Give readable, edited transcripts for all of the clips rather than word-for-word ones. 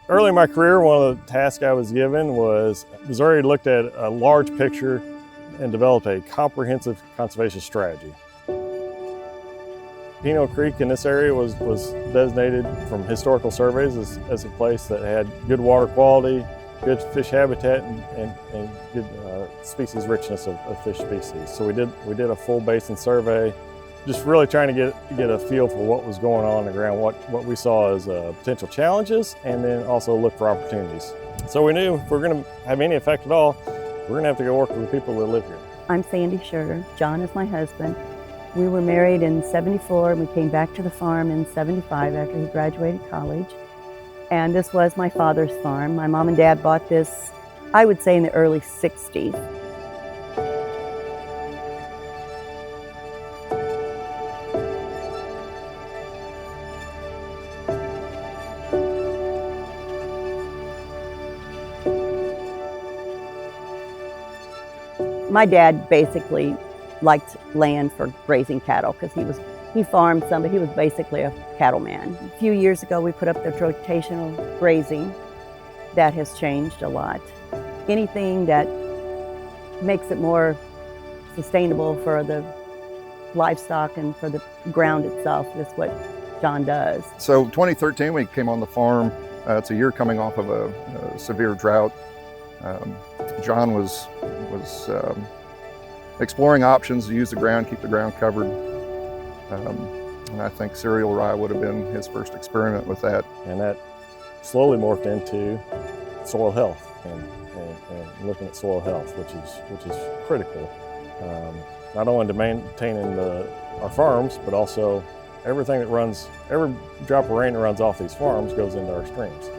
Early in my career, one of the tasks I was given was already looked at a large picture and developed a comprehensive conservation strategy. Peno Creek in this area was designated from historical surveys as a place that had good water quality, good fish habitat, and good species richness of fish species. So we did a full basin survey, just really trying to get a feel for what was going on the ground, what we saw as potential challenges, and then also look for opportunities. So we knew if we're going to have any effect at all, we're going to have to go work with the people that live here. I'm Sandy Schurter. John is my husband. We were married in '74 and we came back to the farm in '75 after he graduated college. And this was my father's farm. My mom and dad bought this, I would say, in the early '60s. My dad basically liked land for grazing cattle because he farmed some, but he was basically a cattleman. A few years ago, we put up the rotational grazing. That has changed a lot. Anything that makes it more sustainable for the livestock and for the ground itself is what John does. So 2013, we came on the farm. It's a year coming off of a severe drought. John was exploring options to use the ground, keep the ground covered. And I think cereal rye would have been his first experiment with that. And that slowly morphed into soil health and looking at soil health, which is critical. Not only to maintaining our farms, but also every drop of rain that runs off these farms goes into our streams.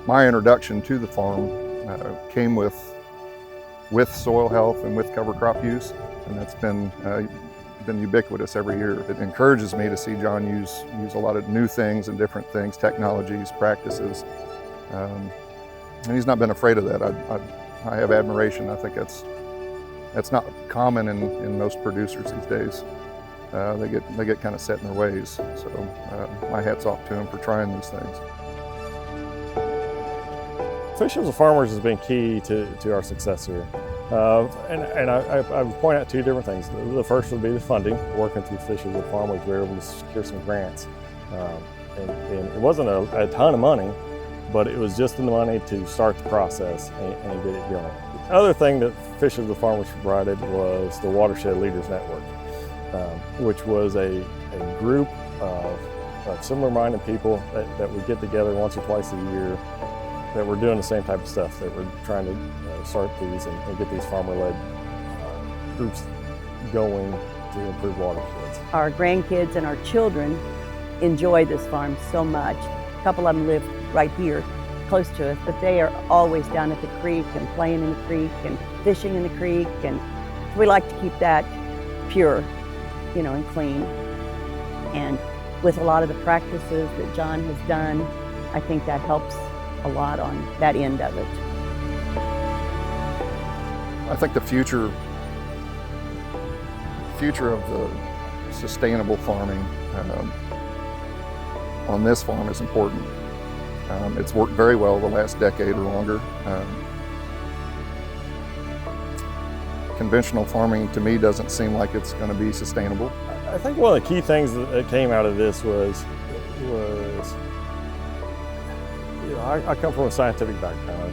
My introduction to the farm came with soil health and with cover crop use, and that's been ubiquitous every year. It encourages me to see John use a lot of new things and different things, technologies, practices, and he's not been afraid of that. I have admiration. I think that's not common in most producers these days. They get kind of set in their ways. So my hat's off to him for trying these things. Fishing with farmers has been key to our success here. And I would point out two different things. The first would be the funding. Working through Fishing with Farmers, we were able to secure some grants. And it wasn't a ton of money, but it was just the money to start the process and get it going. The other thing that Fishing with Farmers provided was the Watershed Leaders Network, which was a group of similar-minded people that would get together once or twice a year that were doing the same type of stuff, that were trying to start these and get these farmer-led groups going to improve watersheds. Our grandkids and our children enjoy this farm so much. A couple of them live right here, close to us, but they are always down at the creek and playing in the creek and fishing in the creek, and we like to keep that pure, and clean. And with a lot of the practices that John has done, I think that helps a lot on that end of it. I think the future of the sustainable farming on this farm is important. It's worked very well the last decade or longer. Conventional farming to me doesn't seem like it's going to be sustainable. I think one of the key things that came out of this was I come from a scientific background.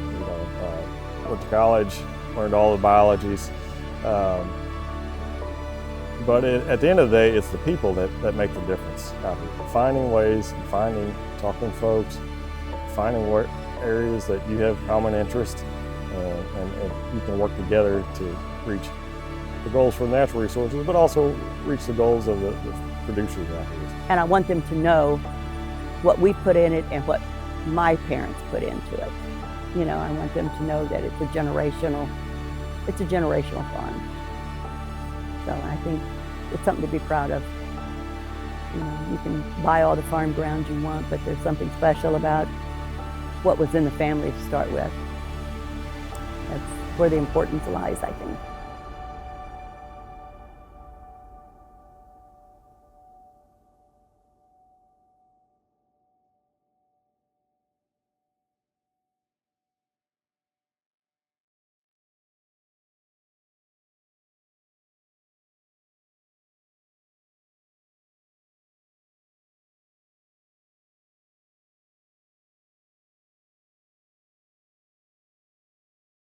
Went to college, learned all the biologies. But at the end of the day, it's the people that make the difference. Finding ways, talking to folks, finding areas that you have common interest, and you can work together to reach the goals for natural resources, but also reach the goals of the producers out here. And I want them to know what we put in it and what my parents put into it. I want them to know that it's a generational farm. So I think it's something to be proud of. You can buy all the farm ground you want, but there's something special about what was in the family to start with. That's where the importance lies, I think.